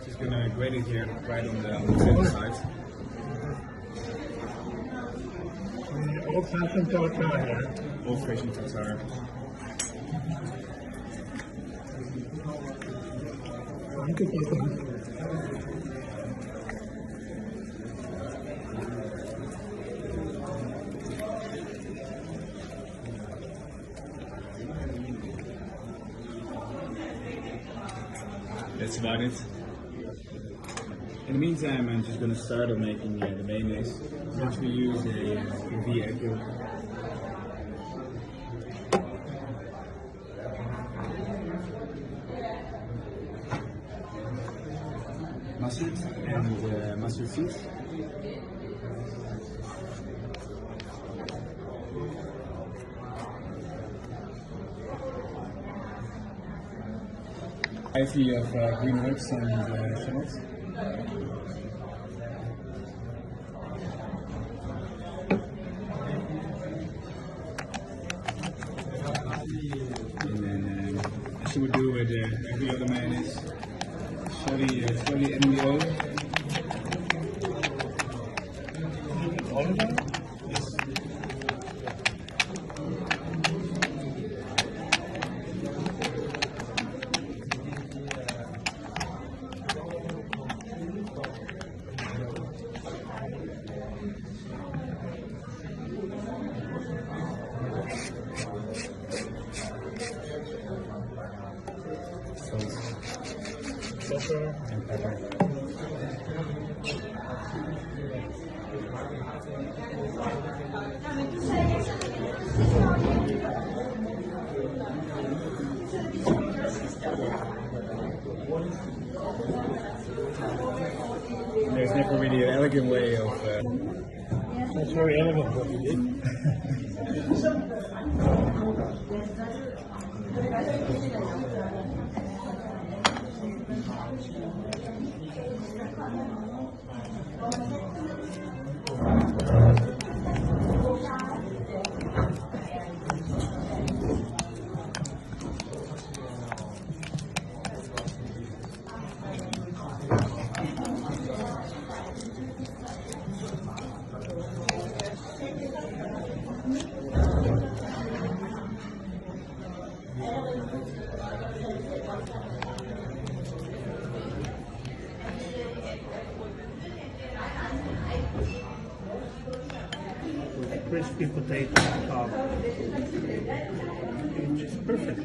Just gonna grate it here right on the center side. Old-fashioned tartare. Old-fashioned tartare. Thank you, Papa. That's about it. In the meantime, I'm just gonna start on making the mayonnaise. Which we use a V8. Mustard and mustard seeds. Ivy of green herbs and shallots. And then, as you would do with every other mayonnaise, slowly adding the oil. Olive oil? Yes. Pepper. And pepper. There's never really an elegant way of. That's very elegant what you did. Crispy potato on top. It's perfect.